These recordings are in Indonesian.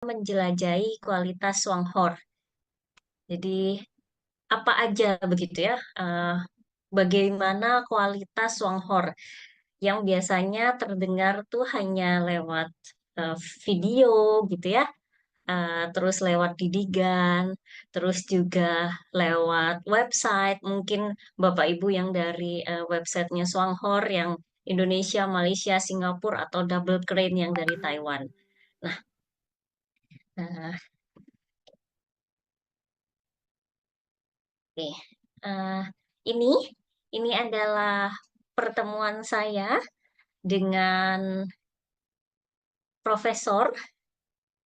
menjelajahi kualitas Songhor. Jadi apa aja begitu ya? Bagaimana kualitas Songhor yang biasanya terdengar tuh hanya lewat eh, video gitu ya, terus lewat didigan, terus juga lewat website. Mungkin Bapak Ibu yang dari websitenya Songhor yang Indonesia, Malaysia, Singapura atau Double Crane yang dari Taiwan. Nah, eh, oke. Eh, ini ini adalah pertemuan saya dengan profesor,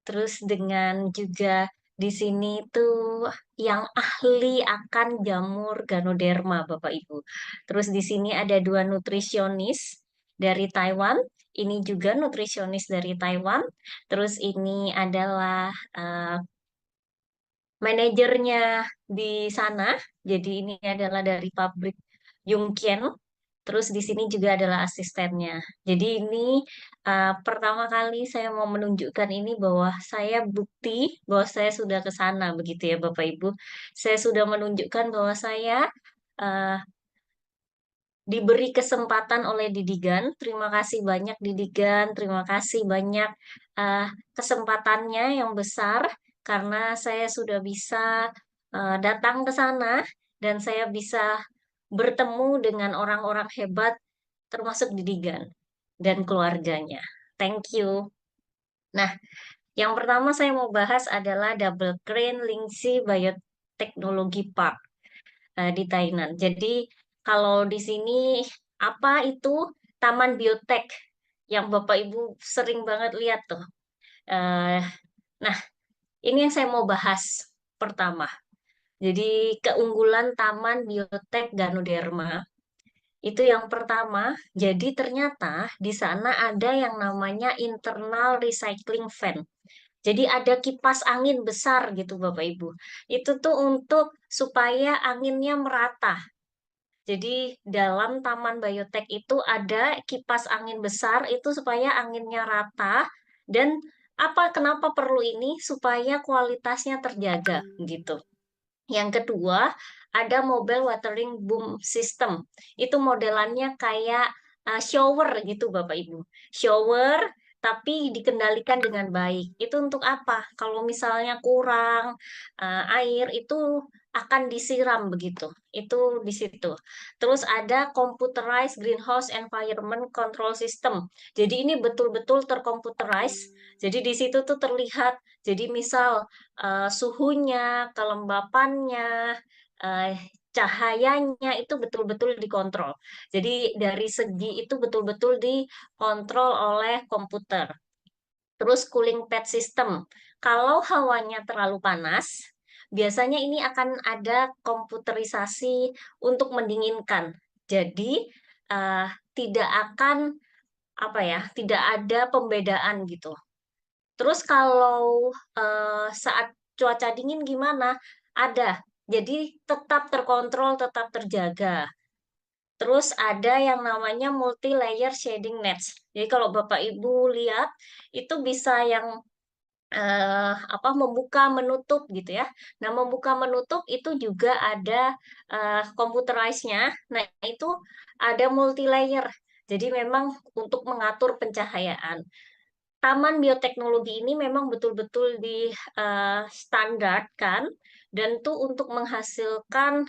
terus dengan juga di sini tuh yang ahli akan jamur Ganoderma, Bapak Ibu. Terus di sini ada dua nutrisionis dari Taiwan. Ini juga nutrisionis dari Taiwan. Terus ini adalah manajernya di sana. Jadi ini adalah dari pabrik Yungkian. Terus di sini juga adalah asistennya. Jadi ini pertama kali saya mau menunjukkan ini bahwa saya bukti bahwa saya sudah ke sana begitu ya Bapak Ibu. Saya sudah menunjukkan bahwa saya uh, diberi kesempatan oleh Didigan. Terima kasih banyak Didigan, terima kasih banyak uh, kesempatannya yang besar karena saya sudah bisa datang ke sana dan saya bisa bertemu dengan orang-orang hebat termasuk Didigan dan keluarganya. Thank you. Nah, yang pertama saya mau bahas adalah Double Crane Lingxi Biotechnology Park di Tainan. Jadi kalau di sini apa itu Taman Biotek yang Bapak Ibu sering banget lihat tuh. Eh, nah, ini yang saya mau bahas pertama. Jadi keunggulan Taman Biotek Ganoderma itu yang pertama. Jadi ternyata di sana ada yang namanya internal recycling fan. Jadi ada kipas angin besar gitu Bapak Ibu. Itu tuh untuk supaya anginnya merata. Jadi dalam Taman Biotek itu ada kipas angin besar itu supaya anginnya rata dan kenapa perlu ini supaya kualitasnya terjaga gitu. Yang kedua, ada mobile watering boom system. Itu modelannya kayak shower gitu Bapak Ibu. Shower tapi dikendalikan dengan baik. Itu untuk apa? Kalau misalnya kurang air itu akan disiram begitu. Itu di situ. Terus ada computerized greenhouse environment control system. Jadi ini betul-betul terkomputerize. Jadi di situ tuh terlihat. Jadi misal suhunya, kelembapannya, eh, cahayanya itu betul-betul dikontrol. Jadi dari segi itu betul-betul dikontrol oleh komputer. Terus cooling pad system. Kalau hawanya terlalu panas, biasanya ini akan ada komputerisasi untuk mendinginkan. Jadi eh, tidak akan tidak ada pembedaan gitu. Terus kalau saat cuaca dingin gimana? Ada. Jadi tetap terkontrol, tetap terjaga. Terus ada yang namanya multi layer shading nets. Jadi kalau Bapak Ibu lihat itu bisa yang membuka menutup gitu ya. Nah, membuka menutup itu juga ada computerized-nya. Nah, itu ada multi layer. Jadi memang untuk mengatur pencahayaan. Taman bioteknologi ini memang betul-betul distandarkan dan tuh untuk menghasilkan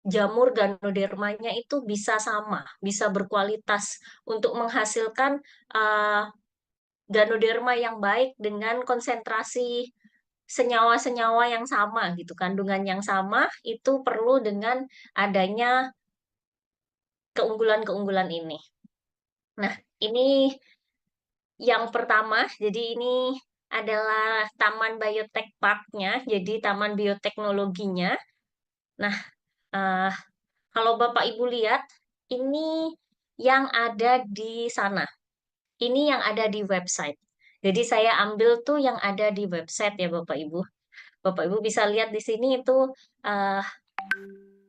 jamur Ganodermanya itu bisa sama, bisa berkualitas untuk menghasilkan uh, Ganoderma yang baik dengan konsentrasi senyawa-senyawa yang sama gitu, kandungan yang sama itu perlu dengan adanya keunggulan-keunggulan ini. Nah, ini yang pertama, jadi ini adalah Taman Biotek Parknya, jadi Taman Bioteknologinya. Nah, eh, kalau Bapak Ibu lihat, ini yang ada di sana. Ini yang ada di website. Jadi saya ambil tuh yang ada di website ya Bapak Ibu. Bapak Ibu bisa lihat di sini itu eh,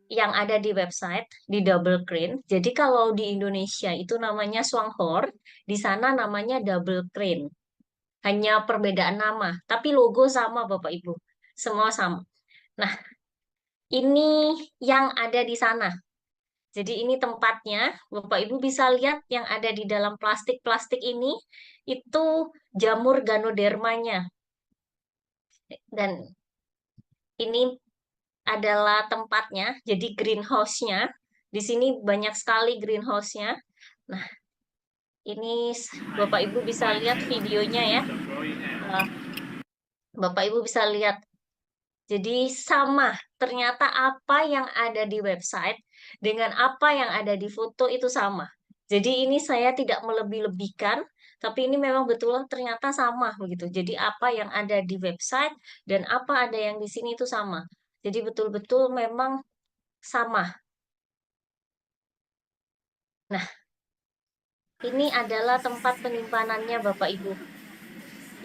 yang ada di website di Double Crane. Jadi kalau di Indonesia itu namanya Swanghor, di sana namanya Double Crane. hanya perbedaan nama, tapi logo sama Bapak Ibu. Semua sama. Nah, ini yang ada di sana. Jadi ini tempatnya, Bapak Ibu bisa lihat yang ada di dalam plastik-plastik ini, itu jamur Ganodermanya. Dan ini adalah tempatnya, jadi greenhouse-nya. Di sini banyak sekali greenhouse-nya. Nah, ini Bapak Ibu bisa lihat videonya ya. Eh, Bapak Ibu bisa lihat. Jadi sama, ternyata apa yang ada di website dengan apa yang ada di foto itu sama. Jadi ini saya tidak melebih-lebihkan, tapi ini memang betul ternyata sama begitu. Jadi apa yang ada di website dan apa ada yang di sini itu sama. Jadi betul-betul memang sama. Nah, ini adalah tempat penyimpanannya Bapak Ibu.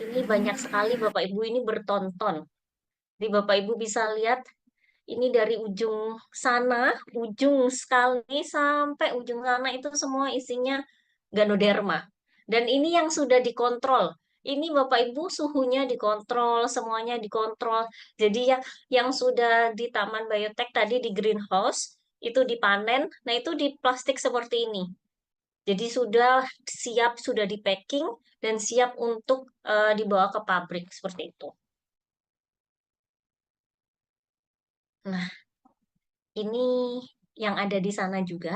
Ini banyak sekali Bapak Ibu ini bertonton. Jadi Bapak Ibu bisa lihat ini dari ujung sana, ujung sekali sampai ujung sana itu semua isinya Ganoderma. Dan ini yang sudah dikontrol. Ini Bapak Ibu suhunya dikontrol, semuanya dikontrol. Jadi yang sudah di Taman Biotek tadi di greenhouse itu dipanen, nah itu di plastik seperti ini. Jadi sudah siap, sudah di packing dan siap untuk dibawa ke pabrik seperti itu. Nah, ini yang ada di sana juga.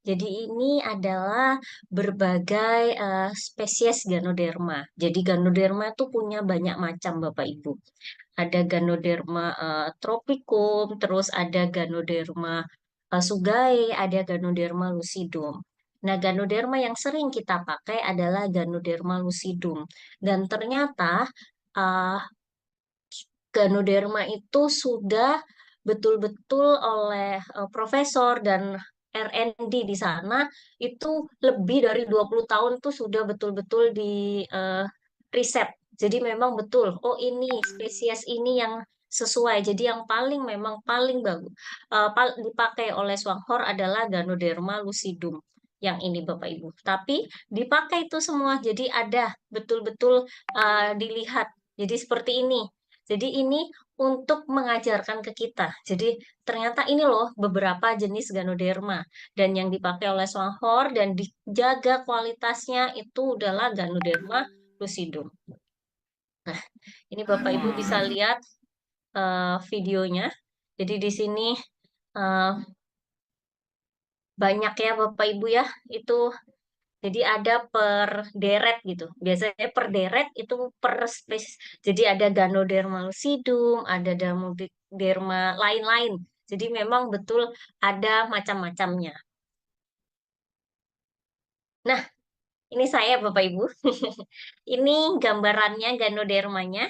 Jadi ini adalah berbagai spesies Ganoderma. Jadi Ganoderma itu punya banyak macam Bapak Ibu. Ada Ganoderma tropicum, terus ada Ganoderma sugae, ada Ganoderma lucidum. Nah, Ganoderma yang sering kita pakai adalah Ganoderma lucidum. Dan ternyata uh, Ganoderma itu sudah betul-betul oleh profesor dan R&D di sana itu lebih dari 20 tahun tuh sudah betul-betul di riset. Jadi memang betul, oh ini spesies ini yang sesuai. Jadi yang paling memang paling bagus dipakai oleh Swanghor adalah Ganoderma lucidum yang ini Bapak Ibu. Tapi dipakai itu semua, jadi ada betul-betul dilihat. Jadi seperti ini. Jadi ini untuk mengajarkan ke kita. Jadi ternyata ini loh beberapa jenis Ganoderma dan yang dipakai oleh Swanghor dan dijaga kualitasnya itu adalah Ganoderma lucidum. Nah, ini Bapak Ibu bisa lihat videonya. Jadi di sini eh, banyak ya Bapak Ibu ya. Itu jadi ada per deret gitu. Biasanya per deret itu per spesies. Jadi ada Ganoderma lucidum, ada Ganoderma lain-lain. Jadi memang betul ada macam-macamnya. Nah, ini saya Bapak Ibu. Ini gambarannya Ganodermanya.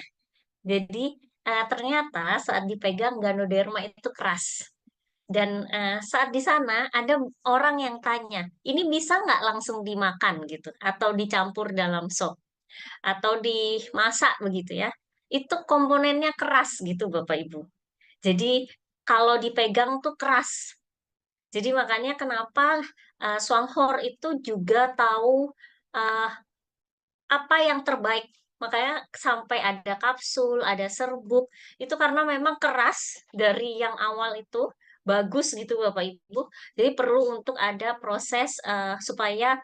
Jadi ternyata saat dipegang Ganoderma itu keras. Dan saat di sana ada orang yang tanya, ini bisa nggak langsung dimakan gitu, atau dicampur dalam sop, atau dimasak begitu ya. Itu komponennya keras gitu Bapak Ibu. Jadi kalau dipegang tuh keras. Jadi makanya kenapa Swanghor itu juga tahu uh, apa yang terbaik. Makanya sampai ada kapsul, ada serbuk, itu karena memang keras dari yang awal itu bagus gitu Bapak Ibu. Jadi perlu untuk ada proses supaya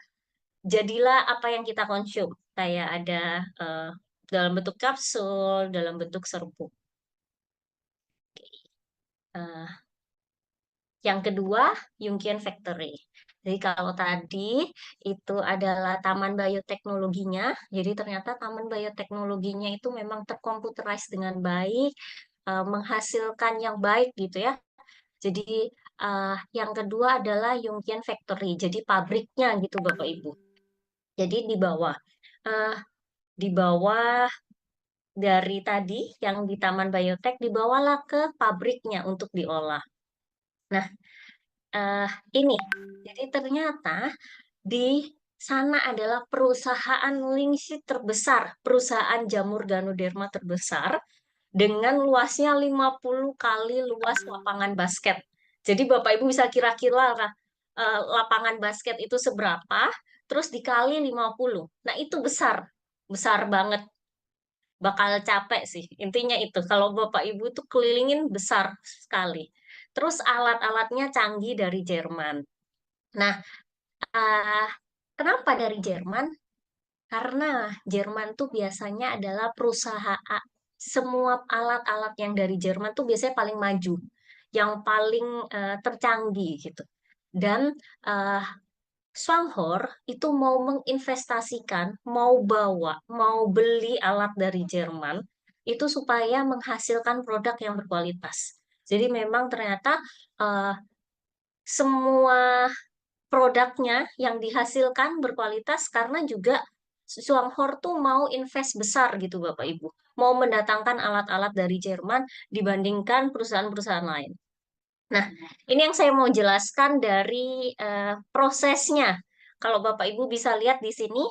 jadilah apa yang kita konsum. Kayak ada eh, dalam bentuk kapsul, dalam bentuk serbuk. Eh, yang kedua, Yungkian Factory. Jadi kalau tadi itu adalah taman bioteknologinya, jadi ternyata taman bioteknologinya itu memang terkomputerized dengan baik, menghasilkan yang baik gitu ya. Jadi yang kedua adalah Yungkian Factory, jadi pabriknya gitu Bapak Ibu. Jadi eh, di bawah dari tadi yang di Taman Biotek dibawalah ke pabriknya untuk diolah. Nah, eh, ini. Jadi ternyata di sana adalah perusahaan lingsi terbesar, perusahaan jamur Ganoderma terbesar dengan luasnya 50 kali luas lapangan basket. Jadi Bapak Ibu bisa kira-kira lapangan basket itu seberapa, terus dikali 50. Nah, itu besar. Besar banget. bakal capek sih. Intinya itu, kalau Bapak Ibu tuh kelilingin besar sekali. Terus alat-alatnya canggih dari Jerman. Nah, ah, kenapa dari Jerman? Karena Jerman tuh biasanya adalah perusahaan, semua alat-alat yang dari Jerman tuh biasanya paling maju, yang paling tercanggih gitu. Dan eh, Swanghor itu mau menginvestasikan, mau beli alat dari Jerman itu supaya menghasilkan produk yang berkualitas. Jadi memang ternyata eh, semua produknya yang dihasilkan berkualitas karena juga Swanghor tuh mau invest besar gitu Bapak Ibu. Mau mendatangkan alat-alat dari Jerman dibandingkan perusahaan-perusahaan lain. Nah, ini yang saya mau jelaskan dari prosesnya. Kalau Bapak Ibu bisa lihat di sini,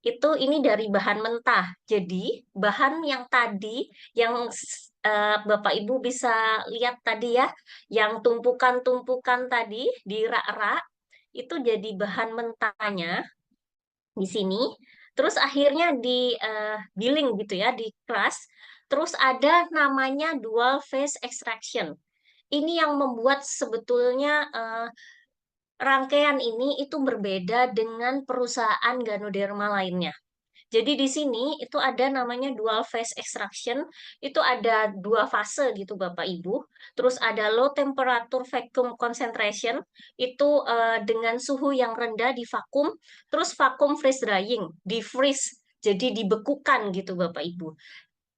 itu ini dari bahan mentah. Jadi, bahan yang tadi, yang Bapak Ibu bisa lihat tadi ya, yang tumpukan-tumpukan tadi di rak-rak, itu jadi bahan mentahnya di sini. Terus akhirnya di giling gitu ya, di crush. Terus ada namanya dual phase extraction. Ini yang membuat sebetulnya rangkaian ini itu berbeda dengan perusahaan Ganoderma lainnya. Jadi di sini itu ada namanya dual phase extraction, itu ada dua fase gitu Bapak Ibu. Terus ada low temperature vacuum concentration, itu dengan suhu yang rendah di vakum, terus vakum freeze drying, di freeze, jadi dibekukan gitu Bapak Ibu.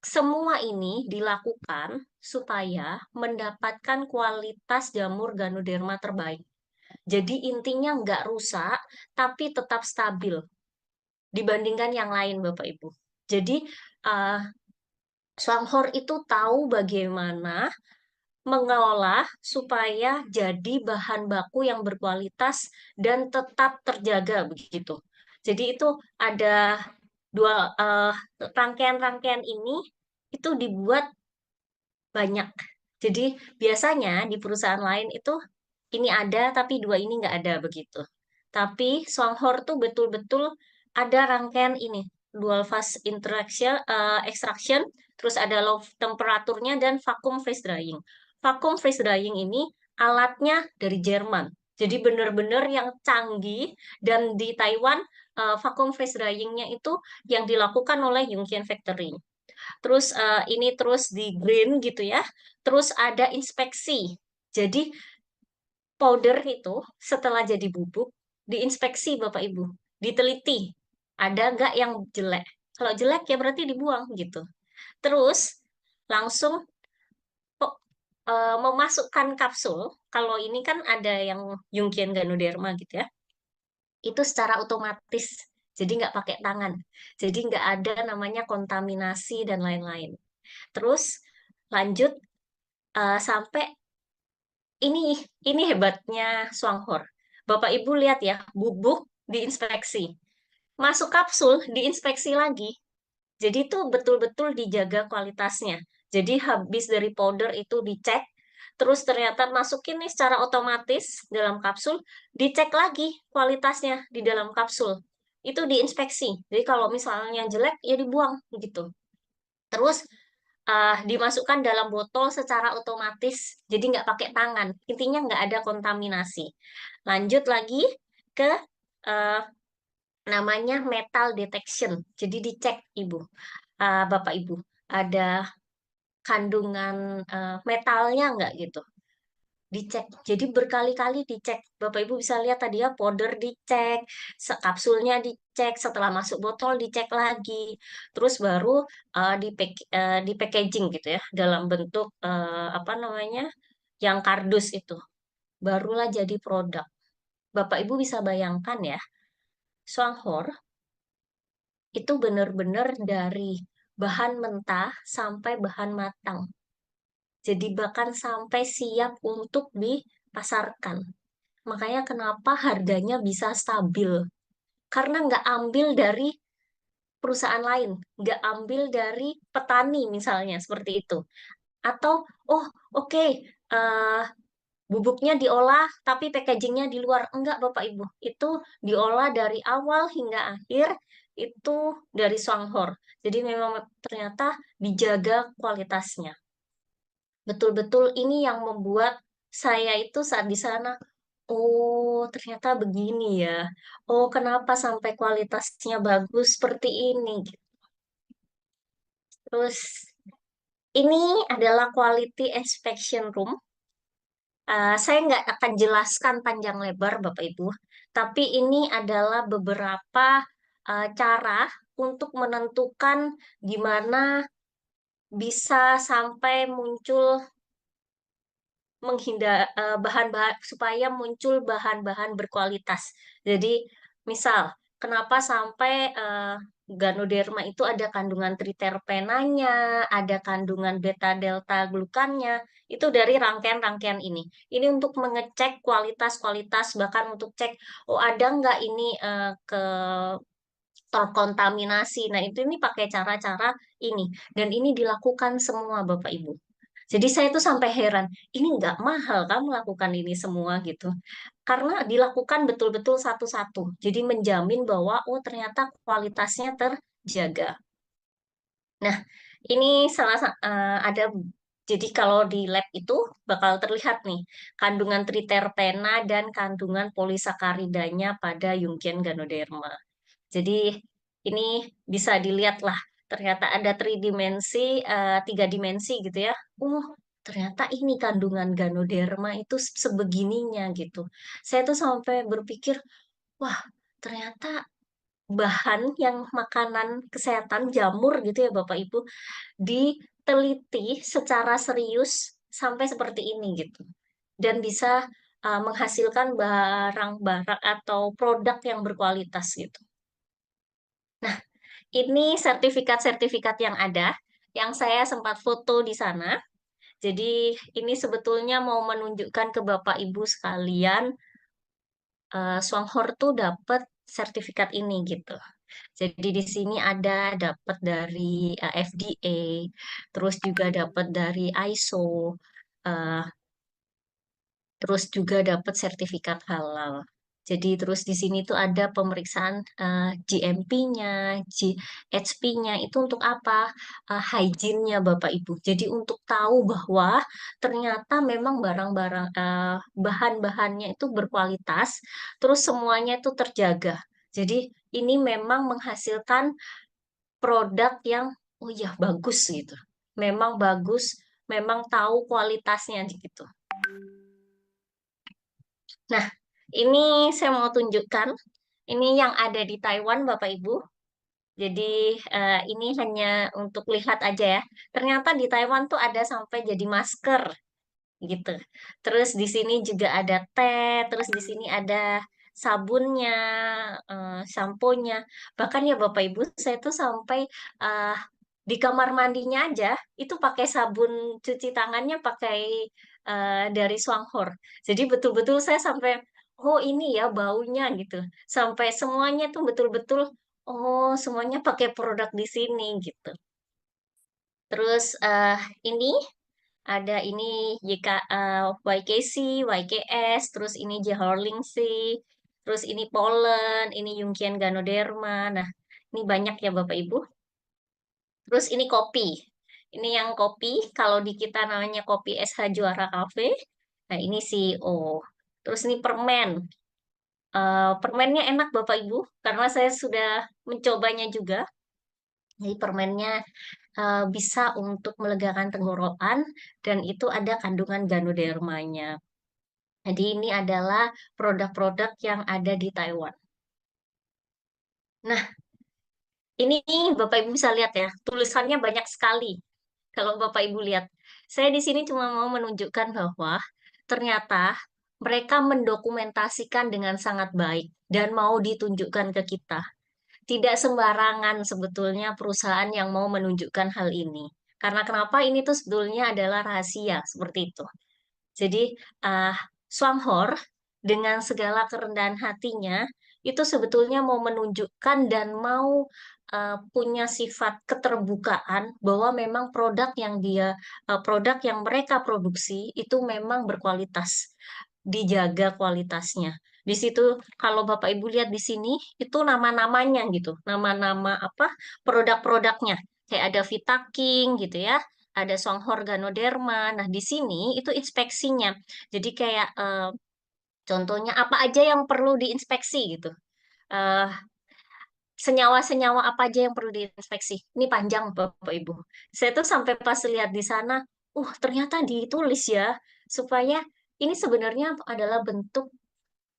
Semua ini dilakukan supaya mendapatkan kualitas jamur Ganoderma terbaik. Jadi intinya nggak rusak, tapi tetap stabil dibandingkan yang lain, Bapak Ibu. Jadi uh, Swanghor itu tahu bagaimana mengolah supaya jadi bahan baku yang berkualitas dan tetap terjaga begitu. Jadi itu ada dua rangkaian-rangkaian ini itu dibuat banyak. Jadi biasanya di perusahaan lain itu ini ada tapi dua ini nggak ada begitu. Tapi Songhor tuh betul-betul ada rangkaian ini dual phase interaction extraction, terus ada low temperaturnya dan vacuum freeze drying. Vacuum freeze drying ini alatnya dari Jerman. Jadi benar-benar yang canggih dan di Taiwan vacuum freeze dryingnya itu yang dilakukan oleh Yongqian Factory. Terus ini terus di green gitu ya. Terus ada inspeksi. Jadi powder itu setelah jadi bubuk diinspeksi Bapak Ibu, diteliti ada nggak yang jelek. Kalau jelek ya berarti dibuang gitu. Terus langsung memasukkan kapsul. Kalau ini kan ada yang Yungkian Ganoderma gitu ya. Itu secara otomatis. Jadi nggak pakai tangan. Jadi nggak ada namanya kontaminasi dan lain-lain. Terus lanjut sampai ini ini hebatnya Swanghor. Bapak Ibu lihat ya, bubuk diinspeksi. Masuk kapsul diinspeksi lagi. Jadi itu betul-betul dijaga kualitasnya. Jadi habis dari powder itu dicek, terus ternyata masukin nih secara otomatis dalam kapsul, dicek lagi kualitasnya di dalam kapsul. Itu diinspeksi. Jadi kalau misalnya jelek ya dibuang gitu. Terus dimasukkan dalam botol secara otomatis, jadi nggak pakai tangan. Intinya nggak ada kontaminasi. Lanjut lagi ke uh, namanya metal detection. Jadi dicek Ibu, Bapak Ibu, ada kandungan metalnya nggak gitu. Dicek. Jadi berkali-kali dicek. Bapak Ibu bisa lihat tadi ya, powder dicek, kapsulnya dicek, setelah masuk botol dicek lagi. Terus baru di packaging gitu ya, dalam bentuk apa namanya? Yang kardus itu. Barulah jadi produk. Bapak Ibu bisa bayangkan ya, Swanghor itu benar-benar dari bahan mentah sampai bahan matang. Jadi bahkan sampai siap untuk dipasarkan. Makanya kenapa harganya bisa stabil. Karena nggak ambil dari perusahaan lain, nggak ambil dari petani misalnya, seperti itu. Atau, oh oke, eh, bubuknya diolah tapi packagingnya di luar. Enggak Bapak Ibu, itu diolah dari awal hingga akhir, itu dari Swanghor. Jadi memang ternyata dijaga kualitasnya. Betul-betul ini yang membuat saya itu saat di sana, oh ternyata begini ya. Oh kenapa sampai kualitasnya bagus seperti ini, gitu. Terus ini adalah quality inspection room. Saya nggak akan jelaskan panjang lebar, Bapak Ibu, tapi ini adalah beberapa cara untuk menentukan gimana bisa sampai muncul bahan-bahan supaya muncul bahan-bahan berkualitas. Jadi, misal, kenapa sampai Ganoderma itu ada kandungan triterpenanya, ada kandungan beta delta glukannya, itu dari rangkaian-rangkaian ini. Ini untuk mengecek kualitas-kualitas, bahkan untuk cek, oh ada nggak ini terkontaminasi. Nah, itu ini pakai cara-cara ini. Dan ini dilakukan semua Bapak Ibu. Jadi saya tuh sampai heran, ini nggak mahal kan melakukan ini semua gitu. Karena dilakukan betul-betul satu-satu. Jadi menjamin bahwa oh ternyata kualitasnya terjaga. Nah, ini ada jadi kalau di lab itu bakal terlihat nih kandungan triterpena dan kandungan polisakaridanya pada Jungian Ganoderma. Jadi ini bisa dilihat lah, ternyata ada tiga dimensi gitu ya. Ternyata ini kandungan Ganoderma itu sebegininya gitu. Saya tuh sampai berpikir, wah ternyata bahan yang makanan kesehatan jamur gitu ya Bapak Ibu diteliti secara serius sampai seperti ini gitu. Dan bisa menghasilkan barang-barang atau produk yang berkualitas gitu. Nah, ini sertifikat-sertifikat yang ada, yang saya sempat foto di sana. Jadi ini sebetulnya mau menunjukkan ke Bapak Ibu sekalian, Swanghor tuh dapat sertifikat ini gitu. Jadi di sini ada dapat dari FDA, terus juga dapat dari ISO, eh, terus juga dapat sertifikat halal. Jadi terus di sini tuh ada pemeriksaan GMP-nya, GHP-nya itu untuk apa? Hygiene-nya Bapak Ibu. Jadi untuk tahu bahwa ternyata memang barang-barang bahan-bahannya itu berkualitas, terus semuanya itu terjaga. Jadi ini memang menghasilkan produk yang oh ya bagus gitu. Memang bagus, memang tahu kualitasnya gitu. Nah, ini saya mau tunjukkan. Ini yang ada di Taiwan, Bapak Ibu. Jadi ini hanya untuk lihat aja ya. Ternyata di Taiwan tuh ada sampai jadi masker gitu. Terus di sini juga ada teh, terus di sini ada sabunnya, samponya. Bahkan ya Bapak Ibu, saya tuh sampai eh, di kamar mandinya aja itu pakai sabun cuci tangannya pakai dari Swanghor. Jadi betul-betul saya sampai oh ini ya baunya gitu. Sampai semuanya tuh betul-betul oh semuanya pakai produk di sini gitu. Terus ini ada ini YK, YKC, YKS, terus ini Jehorlingsi, terus ini Polen, ini Jungian Ganoderma. Nah, ini banyak ya Bapak Ibu. Terus ini kopi. Ini yang kopi, kalau di kita namanya kopi SH Juara Cafe. Nah, ini CEO. Terus ini permen. Permennya enak Bapak Ibu, karena saya sudah mencobanya juga. Jadi permennya bisa untuk melegakan tenggorokan dan itu ada kandungan ganodermanya. Jadi ini adalah produk-produk yang ada di Taiwan. Nah, ini Bapak Ibu bisa lihat ya, tulisannya banyak sekali. Kalau Bapak Ibu lihat, saya di sini cuma mau menunjukkan bahwa ternyata mereka mendokumentasikan dengan sangat baik dan mau ditunjukkan ke kita. Tidak sembarangan sebetulnya perusahaan yang mau menunjukkan hal ini. Karena kenapa ini tuh sebetulnya adalah rahasia seperti itu. Jadi uh, Swanghor dengan segala kerendahan hatinya itu sebetulnya mau menunjukkan dan mau punya sifat keterbukaan bahwa memang produk yang mereka produksi itu memang berkualitas, dijaga kualitasnya. Di situ kalau Bapak Ibu lihat di sini itu nama-namanya gitu, nama-nama apa produk-produknya. Kayak ada Vitaking gitu ya, ada Songhor Ganoderma. Nah, di sini itu inspeksinya. Jadi kayak contohnya apa aja yang perlu diinspeksi gitu. Eh, senyawa-senyawa apa aja yang perlu diinspeksi. Ini panjang Bapak Ibu. Saya tuh sampai pas lihat di sana, ternyata ditulis ya supaya ini sebenarnya adalah bentuk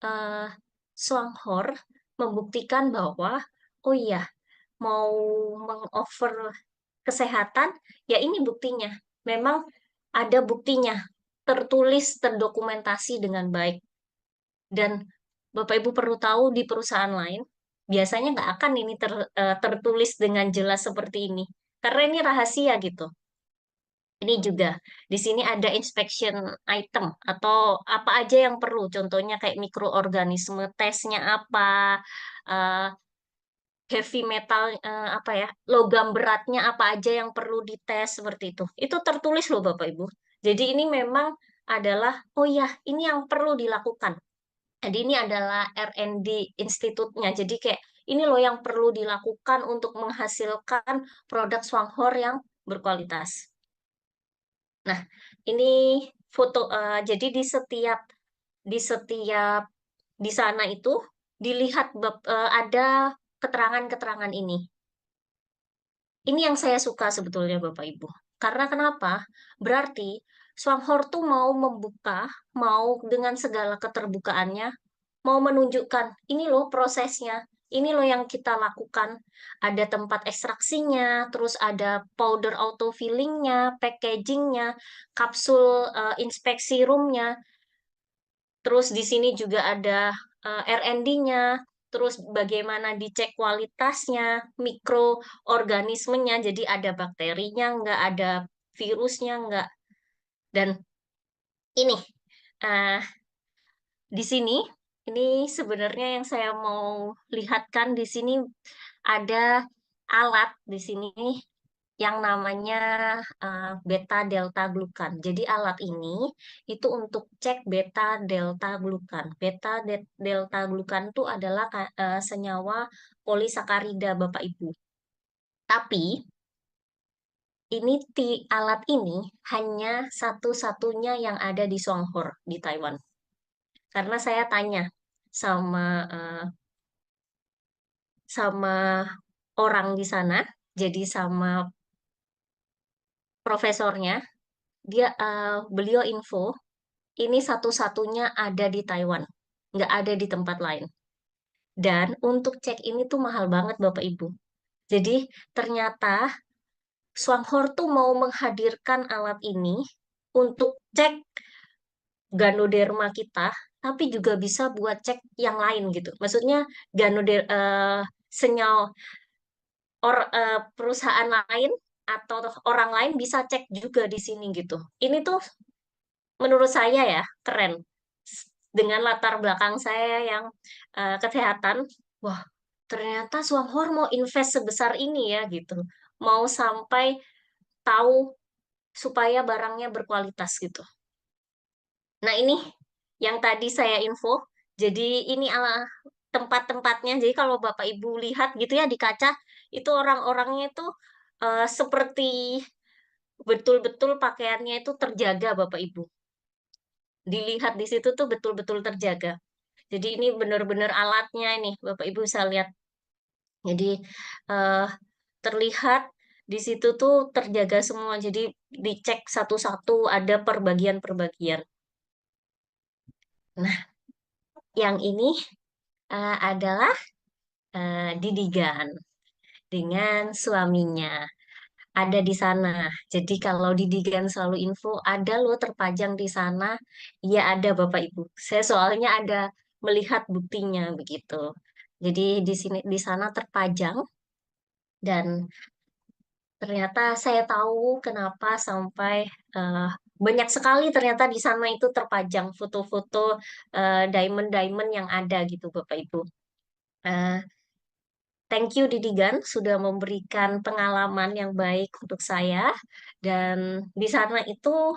eh, Songhor membuktikan bahwa oh iya mau mengoffer kesehatan ya ini buktinya. Memang ada buktinya tertulis terdokumentasi dengan baik. Dan Bapak Ibu perlu tahu di perusahaan lain, biasanya nggak akan ini tertulis dengan jelas seperti ini. Karena ini rahasia gitu. Ini juga, di sini ada inspection item atau apa aja yang perlu. Contohnya kayak mikroorganisme, tesnya apa, eh, heavy metal, apa ya, logam beratnya apa aja yang perlu dites seperti itu. Itu tertulis loh Bapak Ibu. Jadi ini memang adalah, oh ya, ini yang perlu dilakukan. Jadi ini adalah R&D institutnya. Jadi kayak ini loh yang perlu dilakukan untuk menghasilkan produk Swanghor yang berkualitas. Nah, ini foto. Jadi di setiap di sana itu dilihat ada keterangan-keterangan ini. Ini yang saya suka sebetulnya Bapak Ibu. Karena kenapa? Berarti Swanghor tuh mau membuka, mau dengan segala keterbukaannya mau menunjukkan ini loh prosesnya, ini loh yang kita lakukan. Ada tempat ekstraksinya, terus ada powder auto fillingnya, packagingnya, kapsul inspeksi roomnya, terus di sini juga ada R&D-nya, terus bagaimana dicek kualitasnya, mikroorganismenya, jadi ada bakterinya, nggak ada virusnya, nggak. Dan ini, eh, di sini, ini sebenarnya yang saya mau lihatkan di sini ada alat di sini yang namanya beta delta glukan. Jadi alat ini itu untuk cek beta delta glukan. Delta glukan itu adalah senyawa polisakarida Bapak Ibu. Tapi alat ini hanya satu-satunya yang ada di Songhor di Taiwan. Karena saya tanya sama eh, sama orang di sana, jadi sama profesornya, beliau info ini satu-satunya ada di Taiwan, nggak ada di tempat lain. Dan untuk cek ini tuh mahal banget Bapak Ibu. Jadi ternyata Swanghor tuh mau menghadirkan alat ini untuk cek Ganoderma kita, tapi juga bisa buat cek yang lain gitu. Maksudnya senyawa perusahaan lain atau orang lain bisa cek juga di sini gitu. Ini tuh menurut saya ya keren. Dengan latar belakang saya yang kesehatan, wah ternyata Swanghor mau invest sebesar ini ya gitu. Mau sampai tahu supaya barangnya berkualitas gitu. Nah ini yang tadi saya info. Jadi ini tempat-tempatnya. Jadi kalau Bapak Ibu lihat gitu ya di kaca, itu orang-orangnya itu seperti betul-betul pakaiannya itu terjaga Bapak Ibu. Dilihat di situ tuh betul-betul terjaga. Jadi ini benar-benar alatnya ini Bapak Ibu bisa lihat. Jadi eh, terlihat di situ tuh terjaga semua. Jadi dicek satu-satu ada perbagian-perbagian. Nah, yang ini adalah Didigan dengan suaminya. Ada di sana. Jadi kalau di Digan selalu info, ada loh terpajang di sana. Iya ada Bapak Ibu. Saya soalnya ada melihat buktinya begitu. Jadi di sana terpajang dan ternyata saya tahu kenapa sampai eh, banyak sekali ternyata di sana itu terpajang foto-foto diamond-diamond yang ada gitu Bapak Ibu. Eh, Thank you Didigan sudah memberikan pengalaman yang baik untuk saya. Dan di sana itu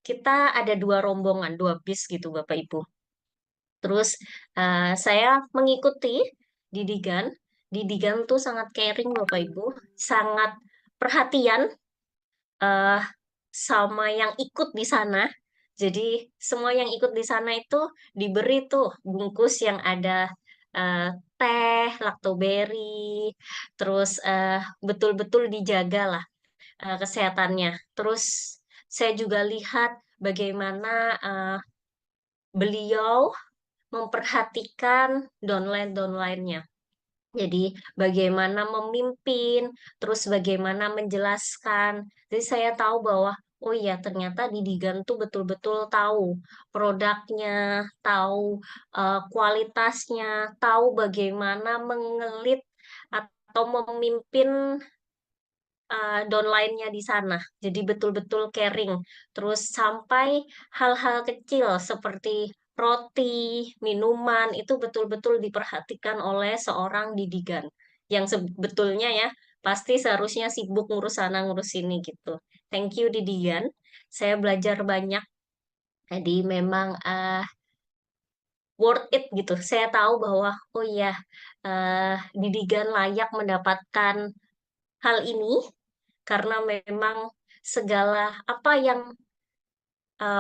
kita ada dua rombongan, dua bis gitu Bapak Ibu. Terus saya mengikuti didigan. Didigan tuh sangat caring Bapak Ibu, sangat perhatian eh, sama yang ikut di sana. Jadi semua yang ikut di sana itu diberi tuh bungkus yang ada eh, teh, lactoberry, terus betul-betul dijaga lah kesehatannya. Terus saya juga lihat bagaimana beliau memperhatikan downline-downline-nya. Jadi bagaimana memimpin, terus bagaimana menjelaskan. Jadi saya tahu bahwa oh iya ternyata Didigan tuh betul-betul tahu produknya, tahu kualitasnya, tahu bagaimana mengelit atau memimpin downline-nya di sana. Jadi betul-betul caring. Terus sampai hal-hal kecil seperti roti, minuman itu betul-betul diperhatikan oleh seorang didigan. Yang sebetulnya ya pasti seharusnya sibuk ngurus sana ngurus sini gitu. Thank you didigan. Saya belajar banyak. Jadi memang worth it gitu. Saya tahu bahwa oh iya didigan layak mendapatkan hal ini karena memang segala apa yang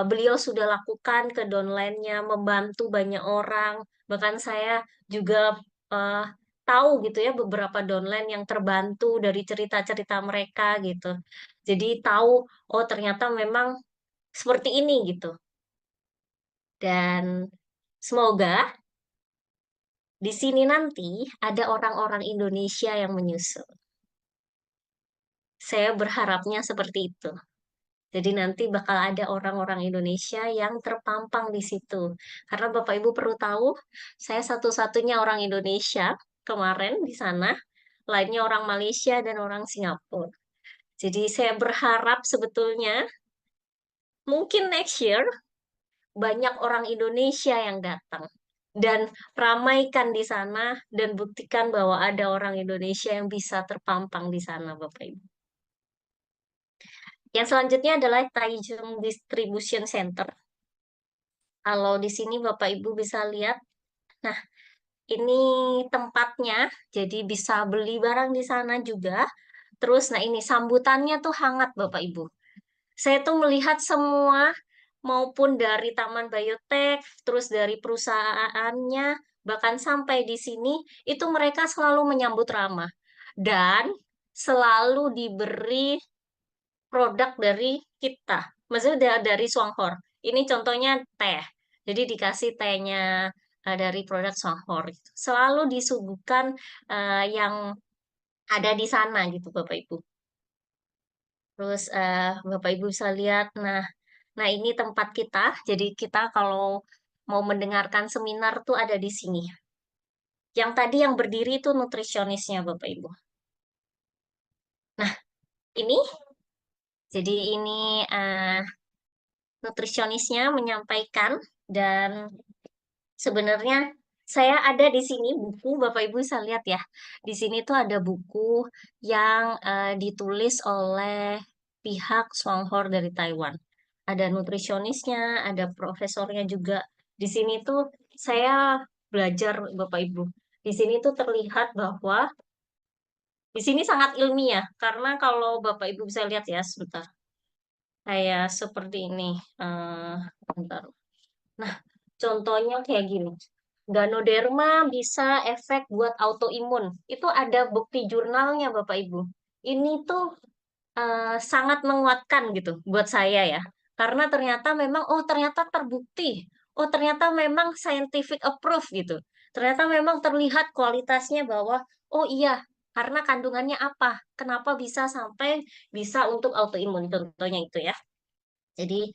beliau sudah lakukan ke downline-nya, membantu banyak orang. Bahkan saya juga uh, tahu gitu ya beberapa downline yang terbantu dari cerita-cerita mereka gitu. Jadi tahu, oh ternyata memang seperti ini gitu. Dan semoga di sini nanti ada orang-orang Indonesia yang menyusul. Saya berharapnya seperti itu. Jadi nanti bakal ada orang-orang Indonesia yang terpampang di situ. Karena Bapak Ibu perlu tahu, saya satu-satunya orang Indonesia kemarin di sana, lainnya orang Malaysia dan orang Singapura. Jadi saya berharap sebetulnya mungkin next year banyak orang Indonesia yang datang dan ramaikan di sana dan buktikan bahwa ada orang Indonesia yang bisa terpampang di sana, Bapak Ibu. Yang selanjutnya adalah Taichung Distribution Center. Kalau di sini Bapak Ibu bisa lihat, nah ini tempatnya, jadi bisa beli barang di sana juga. Terus, nah ini sambutannya tuh hangat Bapak Ibu. Saya tuh melihat semua, maupun dari Taman Biotek, terus dari perusahaannya, bahkan sampai di sini, itu mereka selalu menyambut ramah. Dan selalu diberi produk dari kita. Maksudnya dari Swanghor. Ini contohnya teh. Jadi dikasih tehnya dari produk Swanghor. Selalu disuguhkan yang ada di sana gitu Bapak Ibu. Terus Bapak Ibu bisa lihat, nah ini tempat kita. Jadi kita kalau mau mendengarkan seminar tuh ada di sini. Yang tadi yang berdiri itu nutrisionisnya Bapak Ibu. Nah ini, jadi ini eh, nutrisionisnya menyampaikan dan sebenarnya saya ada di sini buku, Bapak Ibu bisa lihat ya. Di sini tuh ada buku yang ditulis oleh pihak Swanghor dari Taiwan. Ada nutrisionisnya, ada profesornya juga. Di sini tuh saya belajar Bapak Ibu. Di sini tuh terlihat bahwa di sini sangat ilmiah karena kalau Bapak Ibu bisa lihat ya sebentar. Kayak seperti ini. Eh, bentar. Nah, contohnya kayak gini. Ganoderma bisa efek buat autoimun. Itu ada bukti jurnalnya, Bapak Ibu. Ini tuh sangat menguatkan gitu buat saya ya. Karena ternyata memang, oh ternyata terbukti. Oh ternyata memang scientific approve gitu. Ternyata memang terlihat kualitasnya bahwa, oh iya, karena kandungannya apa? Kenapa bisa sampai bisa untuk autoimun? Contohnya itu ya. Jadi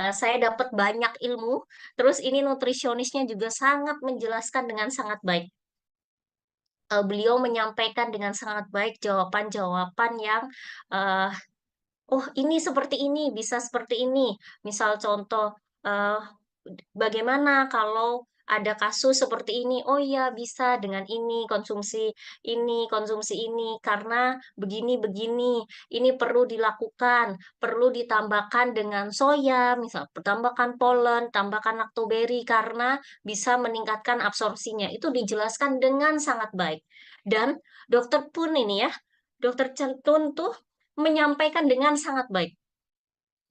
saya dapat banyak ilmu. Terus ini nutrisionisnya juga sangat menjelaskan dengan sangat baik. Beliau menyampaikan dengan sangat baik jawaban-jawaban yang eh, oh ini seperti ini, bisa seperti ini. Misal contoh, eh, bagaimana kalau ada kasus seperti ini, oh iya bisa dengan konsumsi ini, karena begini-begini, ini perlu dilakukan, perlu ditambahkan dengan soya, misal, tambahkan polen, tambahkan lactoberry, karena bisa meningkatkan absorpsinya. Itu dijelaskan dengan sangat baik. Dan dokter pun ini ya, dokter Centun tuh menyampaikan dengan sangat baik.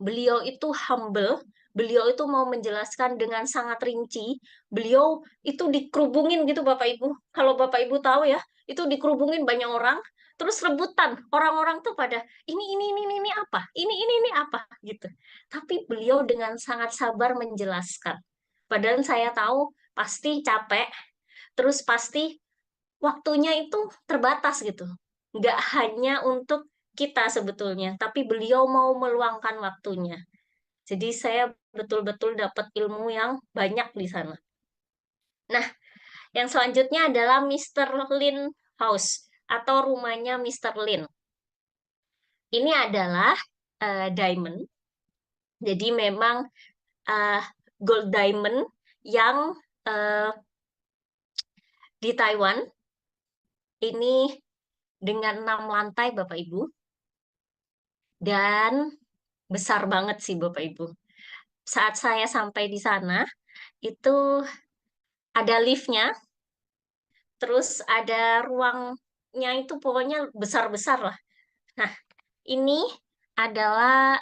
Beliau itu humble, beliau itu mau menjelaskan dengan sangat rinci. Beliau itu dikerubungin gitu Bapak Ibu. Kalau Bapak Ibu tahu ya, itu dikerubungin banyak orang, terus rebutan. Orang-orang tuh pada ini apa? Ini apa gitu. Tapi beliau dengan sangat sabar menjelaskan. Padahal saya tahu pasti capek, terus pasti waktunya itu terbatas gitu. Nggak hanya untuk kita sebetulnya, tapi beliau mau meluangkan waktunya. Jadi saya betul-betul dapat ilmu yang banyak di sana. Nah, yang selanjutnya adalah Mister Lin House atau rumahnya Mister Lin. Ini adalah diamond. Jadi memang eh, gold diamond yang eh, di Taiwan ini dengan 6 lantai Bapak Ibu dan besar banget sih Bapak Ibu. Saat saya sampai di sana itu ada liftnya, terus ada ruangnya itu pokoknya besar-besar lah. Nah, ini adalah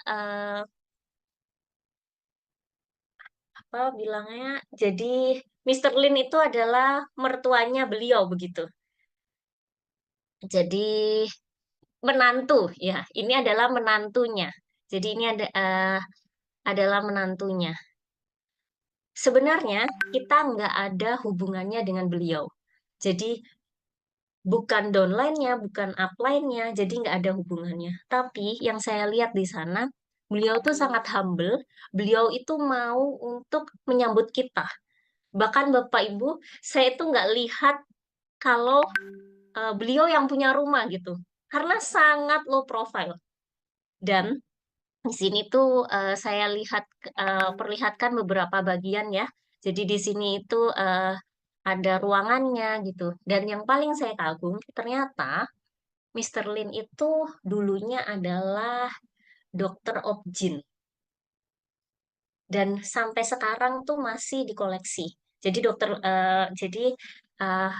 apa bilangnya? Jadi Mister Lin itu adalah mertuanya beliau begitu. Jadi menantu ya, ini adalah menantunya. Jadi ini adalah menantunya. Sebenarnya kita nggak ada hubungannya dengan beliau. Jadi bukan downline-nya, bukan upline-nya, jadi nggak ada hubungannya. Tapi yang saya lihat di sana, beliau tuh sangat humble, beliau itu mau untuk menyambut kita. Bahkan Bapak Ibu, saya itu nggak lihat kalau beliau yang punya rumah gitu, karena sangat low profile. Dan di sini tuh saya perlihatkan beberapa bagian ya. Jadi di sini itu ada ruangannya gitu. Dan yang paling saya kagum ternyata Mister Lin itu dulunya adalah dokter objin dan sampai sekarang tuh masih dikoleksi. Jadi eh,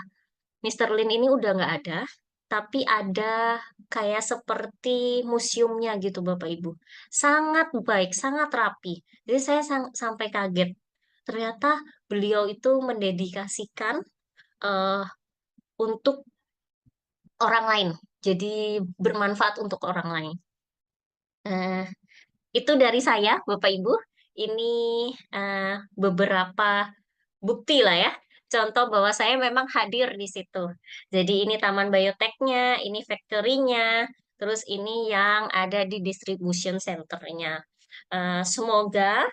Mister Lin ini udah nggak ada, tapi ada kayak seperti museumnya gitu Bapak Ibu. Sangat baik, sangat rapi. Jadi saya sampai kaget. Ternyata beliau itu mendedikasikan eh, untuk orang lain. Jadi bermanfaat untuk orang lain. Eh, itu dari saya, Bapak Ibu. Ini eh, beberapa bukti lah ya. Contoh bahwa saya memang hadir di situ. Jadi ini taman bioteknya, ini factory-nya, terus ini yang ada di distribution center-nya. Semoga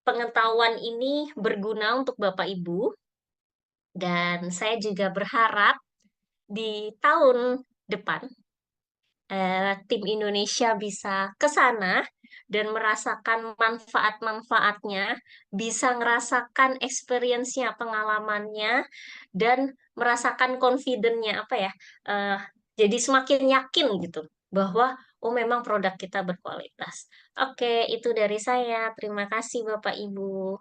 pengetahuan ini berguna untuk Bapak Ibu dan saya juga berharap di tahun depan tim Indonesia bisa ke sana dan merasakan manfaat-manfaatnya, bisa ngerasakan experience-nya, pengalamannya, dan merasakan confident-nya apa ya? eh, jadi semakin yakin gitu bahwa oh memang produk kita berkualitas. Oke, itu dari saya. Terima kasih Bapak Ibu.